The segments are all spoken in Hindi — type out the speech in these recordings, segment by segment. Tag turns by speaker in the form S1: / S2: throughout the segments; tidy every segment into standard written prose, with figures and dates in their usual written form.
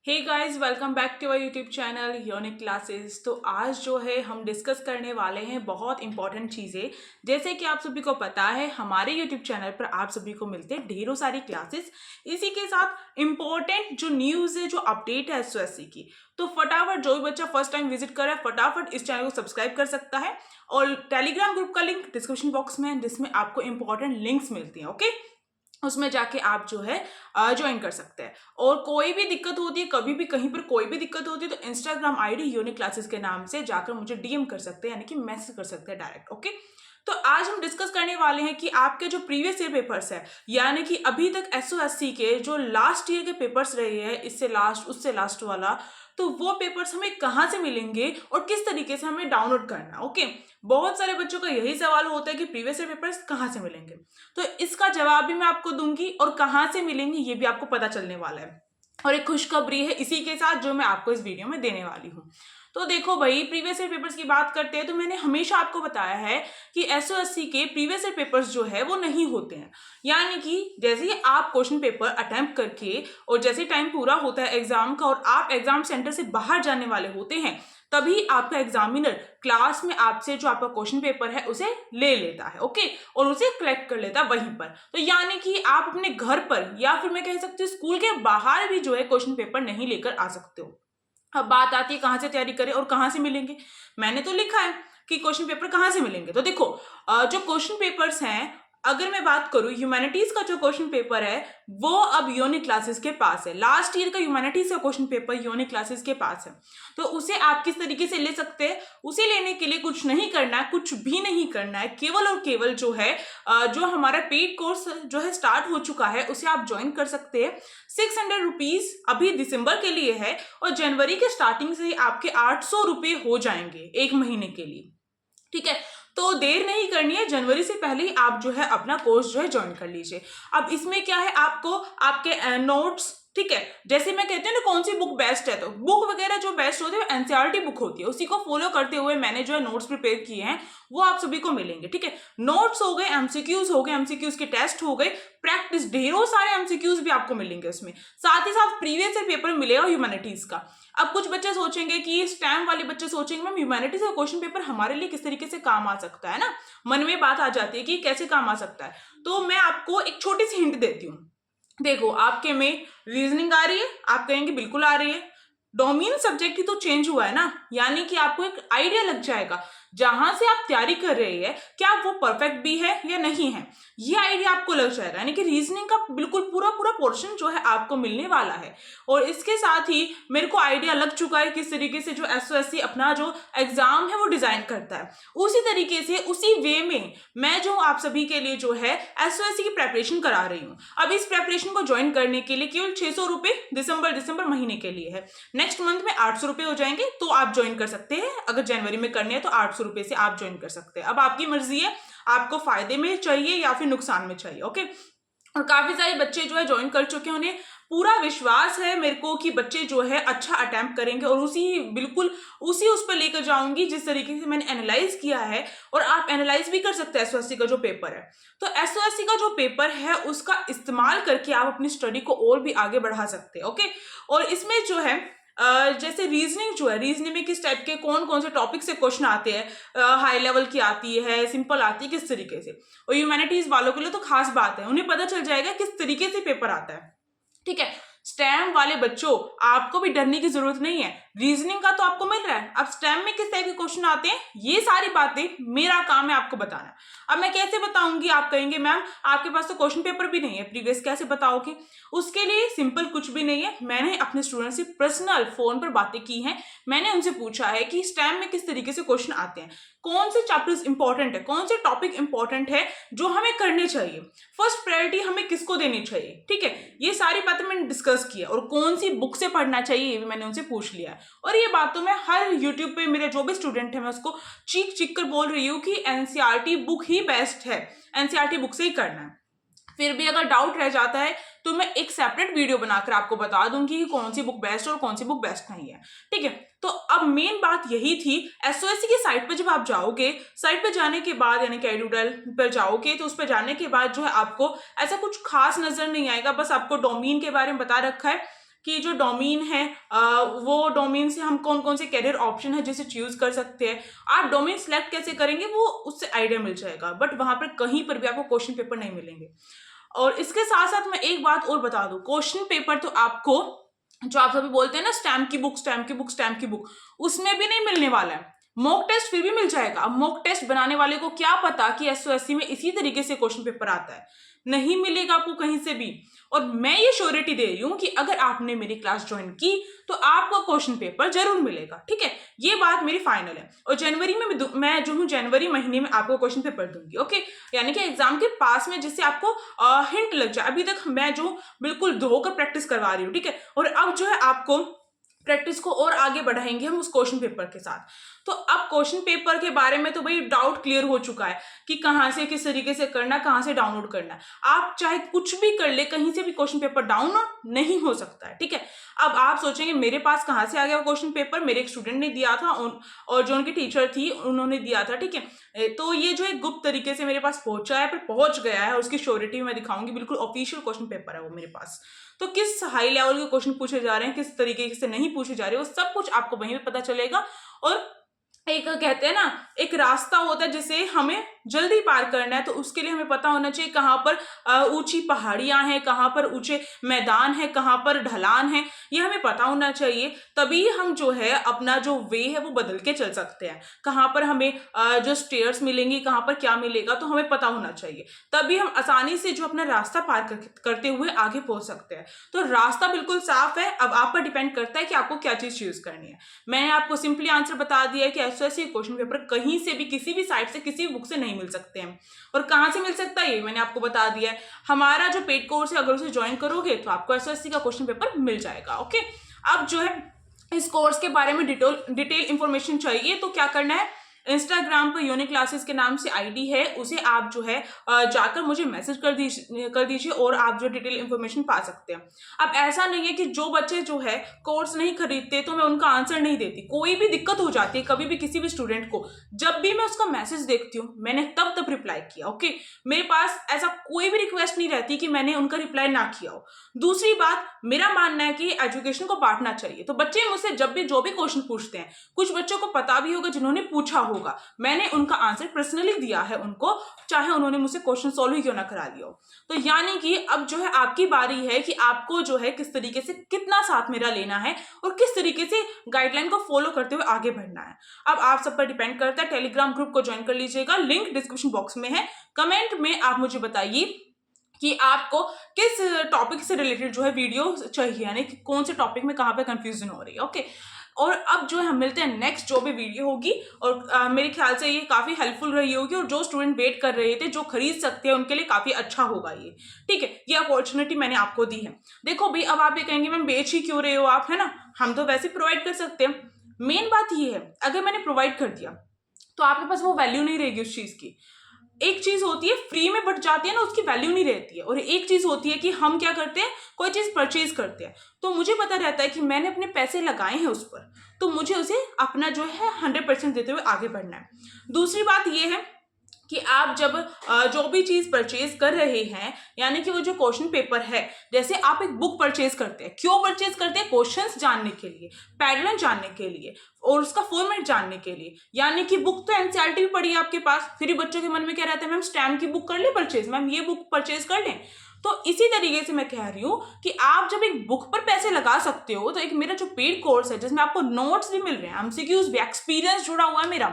S1: Hey guys, welcome back to our YouTube channel unique classes. तो आज जो है हम डिस्कस करने वाले हैं बहुत इंपॉर्टेंट चीज़ें। जैसे कि आप सभी को पता है, हमारे यूट्यूब चैनल पर आप सभी को मिलते हैं ढेरों सारी क्लासेस। इसी के साथ इंपॉर्टेंट जो न्यूज़ है, जो अपडेट है एसओएससी की, तो फटाफट जो भी बच्चा फर्स्ट टाइम विजिट कर रहा है फटाफट इस चैनल को सब्सक्राइब कर सकता है। और टेलीग्राम ग्रुप का लिंक डिस्क्रिप्शन बॉक्स में है, जिसमें आपको इंपॉर्टेंट लिंक्स मिलती हैं। ओके, उसमें जाके आप जो है ज्वाइन कर सकते हैं। और कोई भी दिक्कत होती है, कभी भी कहीं पर कोई भी दिक्कत होती है, तो इंस्टाग्राम आईडी यूनिक क्लासेस के नाम से जाकर मुझे डीएम कर सकते हैं, यानी कि मैसेज कर सकते हैं डायरेक्ट। ओके, तो आज हम डिस्कस करने वाले हैं कि आपके जो प्रीवियस ईयर पेपर्स है, यानी कि अभी तक एसओएससी के जो लास्ट ईयर के पेपर्स रहे हैं, इससे लास्ट उससे लास्ट वाला, तो वो पेपर्स हमें कहाँ से मिलेंगे और किस तरीके से हमें डाउनलोड करना। ओके, बहुत सारे बच्चों का यही सवाल होता है कि प्रीवियस ईयर पेपर्स कहाँ से मिलेंगे, तो इसका जवाब भी मैं आपको दूंगी और कहाँ से मिलेंगे ये भी आपको पता चलने वाला है। और एक खुशखबरी है इसी के साथ जो मैं आपको इस वीडियो में देने वाली हूँ। तो देखो भाई, प्रीवियस ईयर पेपर्स की बात करते हैं तो मैंने हमेशा आपको बताया है कि एसओएससी के प्रीवियस ईयर पेपर्स जो है वो नहीं होते हैं। यानी कि जैसे ही आप क्वेश्चन पेपर अटेम्प्ट करके और जैसे टाइम पूरा होता है एग्जाम का और आप एग्जाम सेंटर से बाहर जाने वाले होते हैं, तभी आपका एग्जामिनर क्लास में आपसे जो आपका क्वेश्चन पेपर है उसे ले लेता है। ओके, और उसे कलेक्ट कर लेता है वहीं पर। तो यानी कि आप अपने घर पर या फिर मैं कह सकती हूँ स्कूल के बाहर भी जो है क्वेश्चन पेपर नहीं लेकर आ सकते हो। अब बात आती है कहाँ से तैयारी करें और कहाँ से मिलेंगे। मैंने तो लिखा है कि क्वेश्चन पेपर कहाँ से मिलेंगे। तो देखो, जो क्वेश्चन पेपर्स हैं, अगर मैं बात करूं ह्यूमैनिटीज का जो क्वेश्चन पेपर है वो अब यूनिक क्लासेस के पास है। लास्ट ईयर का ह्यूमैनिटीज का क्वेश्चन पेपर यूनिक क्लासेस के पास है। तो उसे आप किस तरीके से ले सकते हैं, उसे लेने के लिए कुछ नहीं करना है, कुछ भी नहीं करना है, केवल और केवल जो है जो हमारा पेड कोर्स जो है स्टार्ट हो चुका है उसे आप ज्वाइन कर सकते हैं। 600 रुपीज अभी दिसंबर के लिए है और जनवरी के स्टार्टिंग से ही आपके 800 रुपये हो जाएंगे एक महीने के लिए। ठीक है, तो देर नहीं करनी है, जनवरी से पहले ही आप जो है अपना कोर्स जो है ज्वाइन कर लीजिए। अब इसमें क्या है, आपको आपके नोट्स, ठीक है, जैसे मैं कहती हूँ ना कौन सी बुक बेस्ट है, तो बुक वगैरह जो बेस्ट होती है वो एनसीईआरटी बुक होती है, उसी को फॉलो करते हुए मैंने जो है नोट्स प्रिपेयर किए हैं वो आप सभी को मिलेंगे। ठीक है, नोट्स हो गए, एमसीक्यूज हो गए, एमसीक्यूज के टेस्ट हो गए, प्रैक्टिस ढेरों सारे एमसीक्यूज भी आपको मिलेंगे उसमें, साथ ही साथ प्रीवियस ईयर पेपर मिलेगा ह्यूमैनिटीज का। अब कुछ बच्चे सोचेंगे कि स्टैम वाले बच्चे सोचेंगे मैम ह्यूमैनिटीज का क्वेश्चन पेपर हमारे लिए किस तरीके से काम आ सकता है ना, मन में बात आ जाती है कि कैसे काम आ सकता है। तो मैं आपको एक छोटी सी हिंट देती हूँ। देखो, आपके में रीजनिंग आ रही है, आप कहेंगे बिल्कुल आ रही है। डोमेन सब्जेक्ट ही तो चेंज हुआ है ना, यानी कि आपको एक आइडिया लग जाएगा जहां से आप तैयारी कर रहे हैं क्या वो परफेक्ट भी है या नहीं है, ये आइडिया आपको लग जाएगा। यानी कि रीजनिंग का बिल्कुल पूरा पूरा पोर्शन जो है आपको मिलने वाला है। और इसके साथ ही मेरे को आइडिया लग चुका है किस तरीके से जो एसओएससी अपना जो एग्जाम है वो डिजाइन करता है। उसी तरीके से उसी वे में मैं जो आप सभी के लिए जो है एसओएससी की प्रेपरेशन करा रही हूँ। अब इस प्रेपरेशन को ज्वाइन करने के लिए केवल 600 रुपये दिसंबर महीने के लिए है। नेक्स्ट मंथ में 800 रुपये हो जाएंगे, तो आप ज्वाइन कर सकते हैं। अगर जनवरी में करने हैं तो 800 रुपये से आप ज्वाइन कर सकते हैं। अब आपकी मर्जी है, आपको फायदे में चाहिए या फिर नुकसान में चाहिए। ओके, और काफी सारे बच्चे जो है ज्वाइन कर चुके हैं, उन्हें पूरा विश्वास है मेरे को कि बच्चे जो है अच्छा अटेम्प्ट करेंगे और बिल्कुल उसी उस पर लेकर जाऊंगी जिस तरीके से मैंने एनालाइज किया है। और आप एनालाइज भी कर सकते हैं एसओएससी का जो पेपर है। तो एसओएससी का जो पेपर है उसका इस्तेमाल करके आप अपनी स्टडी को और भी आगे बढ़ा सकते हैं। ओके, और इसमें जो है जैसे रीजनिंग जो है, रीजनिंग में किस टाइप के कौन कौन से टॉपिक से क्वेश्चन आते हैं, हाई लेवल की आती है, सिंपल आती है, किस तरीके से। और ह्यूमैनिटीज वालों के लिए तो खास बात है, उन्हें पता चल जाएगा किस तरीके से पेपर आता है। ठीक है, स्टैम वाले बच्चों आपको भी डरने की जरूरत नहीं है, रीजनिंग का तो आपको मिल रहा है। अब स्टैम में किस टाइप के क्वेश्चन आते हैं ये सारी बातें मेरा काम है आपको बताना। अब मैं कैसे बताऊंगी, आप कहेंगे मैम आपके पास तो क्वेश्चन पेपर भी नहीं है, प्रीवियस कैसे बताओगे। उसके लिए सिंपल कुछ भी नहीं है, मैंने अपने स्टूडेंट से पर्सनल फोन पर बातें की हैं। मैंने उनसे पूछा है कि स्टैम में किस तरीके से क्वेश्चन आते हैं, कौन से चैप्टर्स इंपॉर्टेंट है, कौन से टॉपिक इंपॉर्टेंट है जो हमें करने चाहिए, फर्स्ट प्रायोरिटी हमें किसको देनी चाहिए। ठीक है, ये सारी बातें मैंने डिस्कस किया और कौन सी बुक से पढ़ना चाहिए ये भी मैंने उनसे पूछ लिया। और ये बात तो मैं हर यूट्यूब पे मेरे जो भी स्टूडेंट है मैं उसको चीख चीख कर बोल रही हूँ कि एनसीईआरटी बुक ही बेस्ट है, एनसीईआरटी बुक से ही करना है। फिर भी अगर डाउट रह जाता है तो मैं एक सेपरेट वीडियो बनाकर आपको बता दूंगी कि कौन सी बुक बेस्ट और कौन सी बुक बेस्ट नहीं है। ठीक है, तो अब मेन बात यही थी, एसओएससी की साइट पर जब आप जाओगे, साइट पर जाने के बाद यानी कि एडुडल पर जाओगे तो उस पर जाने के बाद जो है आपको ऐसा कुछ खास नजर नहीं आएगा, बस आपको डोमेन के बारे में बता रखा है कि जो डोमेन है वो डोमेन से हम कौन कौन से कैरियर ऑप्शन है जिसे चूज कर सकते हैं। आप डोमेन सेलेक्ट कैसे करेंगे वो उससे आइडिया मिल जाएगा, बट वहां पर कहीं पर भी आपको क्वेश्चन पेपर नहीं मिलेंगे। और इसके साथ साथ मैं एक बात और बता दूं, क्वेश्चन पेपर तो आपको जो आप सभी बोलते हैं ना स्टैम्प की बुक स्टैम्प की बुक स्टैम्प की बुक, उसमें भी नहीं मिलने वाला है। मॉक टेस्ट फिर भी मिल जाएगा। अब मॉक टेस्ट बनाने वाले को क्या पता कि एसओएससी में इसी तरीके से क्वेश्चन पेपर आता है, नहीं मिलेगा आपको कहीं से भी। और मैं ये श्योरिटी दे रही हूं कि अगर आपने मेरी क्लास ज्वाइन की तो आपको क्वेश्चन पेपर जरूर मिलेगा, ठीक है, ये बात मेरी फाइनल है। और जनवरी में मैं जो हूँ जनवरी महीने में आपको क्वेश्चन पेपर दूंगी, ओके, यानी कि एग्जाम के पास में, जिससे आपको हिंट लग जाए। अभी तक मैं जो बिल्कुल धोकर प्रैक्टिस करवा रही हूँ, ठीक है, और अब जो है आपको प्रैक्टिस को और आगे बढ़ाएंगे हम उस क्वेश्चन पेपर के साथ। तो अब क्वेश्चन पेपर के बारे में तो भाई डाउट क्लियर हो चुका है कि कहाँ से किस तरीके से करना, कहाँ से डाउनलोड करना है। आप चाहे कुछ भी कर ले, कहीं से भी क्वेश्चन पेपर डाउनलोड नहीं हो सकता है, ठीक है। अब आप सोचेंगे मेरे पास कहाँ से आ गया क्वेश्चन पेपर, मेरे एक स्टूडेंट ने दिया था और जो उनकी टीचर थी उन्होंने दिया था, ठीक है। तो ये जो है गुप्त तरीके से मेरे पास पहुंचा है, पर पहुंच गया है, और उसकी श्योरिटी मैं दिखाऊंगी, बिल्कुल ऑफिशियल क्वेश्चन पेपर है वो मेरे पास। तो किस हाई लेवल के क्वेश्चन पूछे जा रहे हैं, किस तरीके से नहीं पूछे जा रहे, वो सब कुछ आपको वहीं पे पता चलेगा। और एक कहते हैं ना, एक रास्ता होता है जिसे हमें जल्दी पार करना है, तो उसके लिए हमें पता होना चाहिए कहाँ पर ऊंची पहाड़ियां हैं, कहाँ पर ऊंचे मैदान है, कहाँ पर ढलान है, ये हमें पता होना चाहिए। तभी हम जो है अपना जो वे है वो बदल के चल सकते हैं। कहाँ पर हमें जो स्टेयर्स मिलेंगी, कहाँ पर क्या मिलेगा, तो हमें पता होना चाहिए। तभी हम आसानी से जो अपना रास्ता पार करते हुए आगे पहुंच सकते हैं। तो रास्ता बिल्कुल साफ है, अब आप पर डिपेंड करता है कि आपको क्या चीज चूज करनी है। मैंने आपको सिंपली आंसर बता दिया है कि एसओएससी क्वेश्चन पेपर कहीं से भी, किसी भी साइट से, किसी भी बुक से नहीं मिल सकते हैं। और कहाँ से मिल सकता है ये मैंने आपको बता दिया है। हमारा जो पेड कोर्स है, अगर उसे ज्वाइन करोगे तो आपको एसओएससी का क्वेश्चन पेपर मिल जाएगा, ओके। अब जो है इस कोर्स के बारे में डिटेल इंफॉर्मेशन चाहिए तो क्या करना है, इंस्टाग्राम पर यूनिक क्लासेस के नाम से आईडी है, उसे आप जो है जाकर मुझे मैसेज कर दीजिए और आप जो डिटेल इंफॉर्मेशन पा सकते हैं। अब ऐसा नहीं है कि जो बच्चे जो है कोर्स नहीं खरीदते तो मैं उनका आंसर नहीं देती। कोई भी दिक्कत हो जाती है कभी भी किसी भी स्टूडेंट को, जब भी मैं उसका मैसेज देखती हूँ मैंने तब रिप्लाई किया, ओके। मेरे पास ऐसा कोई भी रिक्वेस्ट नहीं रहती कि मैंने उनका रिप्लाई ना किया हो। दूसरी बात, मेरा मानना है कि एजुकेशन को बांटना चाहिए। तो बच्चे मुझसे जब भी जो भी क्वेश्चन पूछते हैं, कुछ बच्चों को पता भी होगा जिन्होंने पूछा होगा, मैंने उनका आंसर पर्सनली दिया है उनको, चाहे उन्होंने मुझसे क्वेश्चन सॉल्व ही क्यों ना करा लिया हो। तो यानी कि अब जो है आपकी बारी है कि आपको जो है किस तरीके से कितना साथ मेरा लेना है और किस तरीके से गाइडलाइन को फॉलो करते हुए आगे बढ़ना है। अब आप सब पर डिपेंड करता है। टेलीग्राम ग्रुप को ज्वाइन कर लीजिएगा, लिंक डिस्क्रिप्शन बॉक्स में है। कमेंट में आप मुझे बताइए कि आपको किस टॉपिक से रिलेटेड जो है वीडियो चाहिए, यानी कि कौन से टॉपिक में कहाँ पे कंफ्यूजन हो रही है, ओके। और अब जो है हम मिलते हैं नेक्स्ट जो भी वीडियो होगी, और मेरे ख्याल से ये काफ़ी हेल्पफुल रही होगी, और जो स्टूडेंट वेट कर रहे थे, जो खरीद सकते हैं, उनके लिए काफ़ी अच्छा होगा ये, ठीक है। ये अपॉर्चुनिटी मैंने आपको दी है। देखो भाई, अब आप ये कहेंगे मैम बेच ही क्यों रहे हो आप, है ना, हम तो वैसे प्रोवाइड कर सकते हैं। मेन बात ये है, अगर मैंने प्रोवाइड कर दिया तो आपके पास वो वैल्यू नहीं रहेगी उस चीज़ की। एक चीज होती है फ्री में बट जाती है ना, उसकी वैल्यू नहीं रहती है। और एक चीज होती है कि हम क्या करते हैं, कोई चीज परचेज करते हैं, तो मुझे पता रहता है कि मैंने अपने पैसे लगाए हैं उस पर, तो मुझे उसे अपना जो है 100% देते हुए आगे बढ़ना है। दूसरी बात यह है कि आप जब जो भी चीज परचेज कर रहे हैं, यानी कि वो जो क्वेश्चन पेपर है, जैसे आप एक बुक परचेज करते हैं, क्यों परचेज करते हैं, क्वेश्चंस जानने के लिए, पैटर्न जानने के लिए और उसका फॉर्मेट जानने के लिए। यानी कि बुक तो एनसीईआरटी भी पड़ी है आपके पास, फिर बच्चों के मन में क्या रहता है, मैम स्टैम्प की बुक कर ले परचेज, मैम ये बुक परचेज कर लें। तो इसी तरीके से मैं कह रही हूँ कि आप जब एक बुक पर पैसे लगा सकते हो, तो एक मेरा जो पेड कोर्स है जिसमें आपको नोट्स भी मिल रहे हैं, एमसीक्यूज भी, एक्सपीरियंस जुड़ा हुआ है मेरा,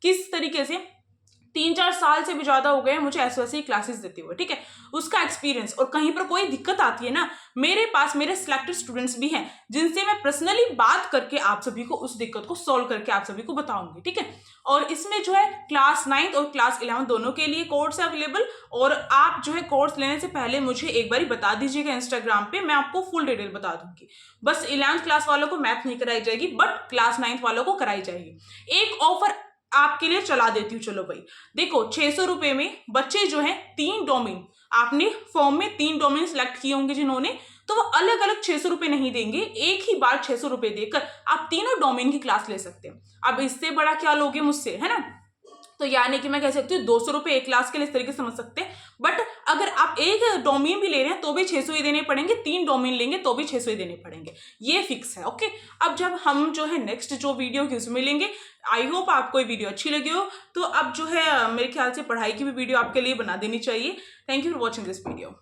S1: किस तरीके से 3-4 साल से भी ज्यादा हो गए हैं मुझे एसओएससी क्लासेस देते हुए, ठीक है, उसका एक्सपीरियंस। और कहीं पर कोई दिक्कत आती है ना, मेरे पास मेरे सिलेक्टेड स्टूडेंट्स भी हैं जिनसे मैं पर्सनली बात करके आप सभी को उस दिक्कत को सॉल्व करके आप सभी को बताऊंगी, ठीक है। और इसमें जो है क्लास 9 और क्लास 11 दोनों के लिए कोर्स है अवेलेबल। और आप जो है कोर्स लेने से पहले मुझे एक बार बता दीजिएगा इंस्टाग्राम पे, मैं आपको फुल डिटेल बता दूंगी। बस 11th क्लास वालों को मैथ नहीं कराई जाएगी, बट क्लास 9 वालों को कराई जाएगी। एक ऑफर आपके लिए चला देती हूँ, चलो भाई देखो, 600 रुपए में बच्चे जो हैं 3 डोमेन, आपने फॉर्म में 3 डोमेन सिलेक्ट किए होंगे जिन्होंने, तो वो अलग अलग 600 रुपए नहीं देंगे, एक ही बार 600 रुपए देकर आप तीनों डोमेन की क्लास ले सकते हैं। अब इससे बड़ा क्या लोगे मुझसे, है ना। तो यानी कि मैं कह सकती हूँ 200 रुपये एक क्लास के लिए इस तरीके से समझ सकते हैं। बट अगर आप एक डोमेन भी ले रहे हैं तो भी 600 ही देने पड़ेंगे, 3 डोमेन लेंगे तो भी 600 ही देने पड़ेंगे, ये फिक्स है। ओके, अब जब हम जो है नेक्स्ट जो वीडियो की उसमें मिलेंगे, आई होप आपको ये वीडियो अच्छी लगी हो। तो अब जो है मेरे ख्याल से पढ़ाई की भी वीडियो आपके लिए बना देनी चाहिए। Thank you for watching this video.